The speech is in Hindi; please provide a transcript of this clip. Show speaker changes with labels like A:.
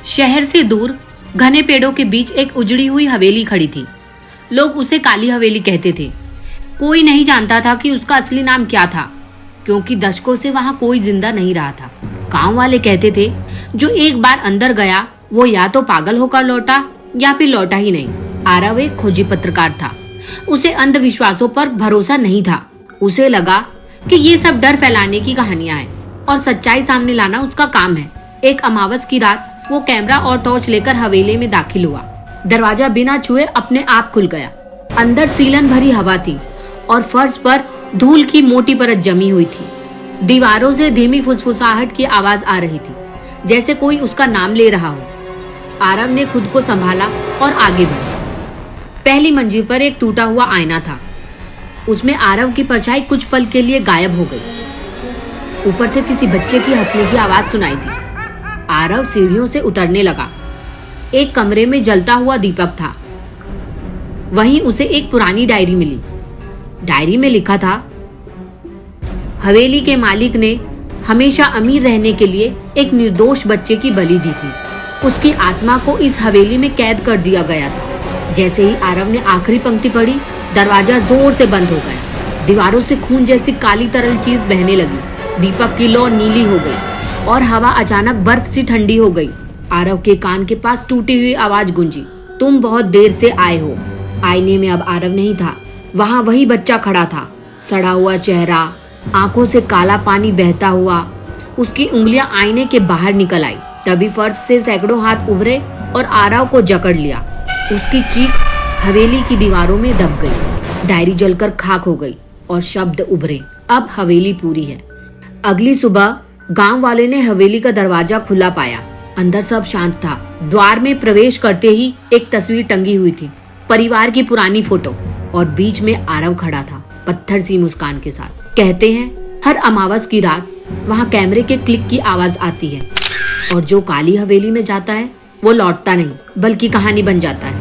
A: शहर से दूर घने पेड़ों के बीच एक उजड़ी हुई हवेली खड़ी थी। लोग उसे काली हवेली कहते थे। कोई नहीं जानता था कि उसका असली नाम क्या था, क्योंकि दशकों से वहां कोई जिंदा नहीं रहा था। गांव वाले कहते थे, जो एक बार अंदर गया वो या तो पागल होकर लौटा या फिर लौटा ही नहीं। आरव एक खोजी पत्रकार था। उसे अंधविश्वासों पर भरोसा नहीं था। उसे लगा कि ये सब डर फैलाने की कहानियां हैं और सच्चाई सामने लाना उसका काम है। एक अमावस की रात वो कैमरा और टॉर्च लेकर हवेली में दाखिल हुआ। दरवाजा बिना छुए अपने आप खुल गया। अंदर सीलन भरी हवा थी और फर्श पर धूल की मोटी परत जमी हुई थी। दीवारों से धीमी फुसफुसाहट की आवाज आ रही थी, जैसे कोई उसका नाम ले रहा हो। आरव ने खुद को संभाला और आगे बढ़ा। पहली मंजिल पर एक टूटा हुआ आईना था। उसमें आरव की परछाई कुछ पल के लिए गायब हो गई। ऊपर से किसी बच्चे की हंसने की आवाज सुनाई दी। आरव सीढ़ियों से उतरने लगा। एक कमरे में जलता हुआ दीपक था। वहीं उसे एक पुरानी डायरी मिली। डायरी में लिखा था, हवेली के मालिक ने हमेशा अमीर रहने के लिए एक निर्दोष बच्चे की बलि दी थी। उसकी आत्मा को इस हवेली में कैद कर दिया गया था। जैसे ही आरव ने आखिरी पंक्ति पढ़ी, दरवाजा जोर से बंद हो गया। दीवारों से खून जैसी काली तरल चीज बहने लगी। दीपक की लौ नीली हो गई और हवा अचानक बर्फ सी ठंडी हो गई। आरव के कान के पास टूटी हुई आवाज गूंजी, तुम बहुत देर से आए हो। आईने में अब आरव नहीं था। वहां वही बच्चा खड़ा था, सड़ा हुआ चेहरा, आंखों से काला पानी बहता हुआ। उसकी उंगलियां आईने के बाहर निकल आई। तभी फर्श से सैकड़ों हाथ उभरे और आरव को जकड़ लिया। उसकी चीख हवेली की दीवारों में दब गई। डायरी जलकर खाक हो गई और शब्द उभरे, अब हवेली पूरी है। अगली सुबह गांव वाले ने हवेली का दरवाजा खुला पाया। अंदर सब शांत था। द्वार में प्रवेश करते ही एक तस्वीर टंगी हुई थी, परिवार की पुरानी फोटो, और बीच में आरव खड़ा था, पत्थर सी मुस्कान के साथ। कहते हैं हर अमावस की रात वहां कैमरे के क्लिक की आवाज आती है, और जो काली हवेली में जाता है वो लौटता नहीं, बल्कि कहानी बन जाता है।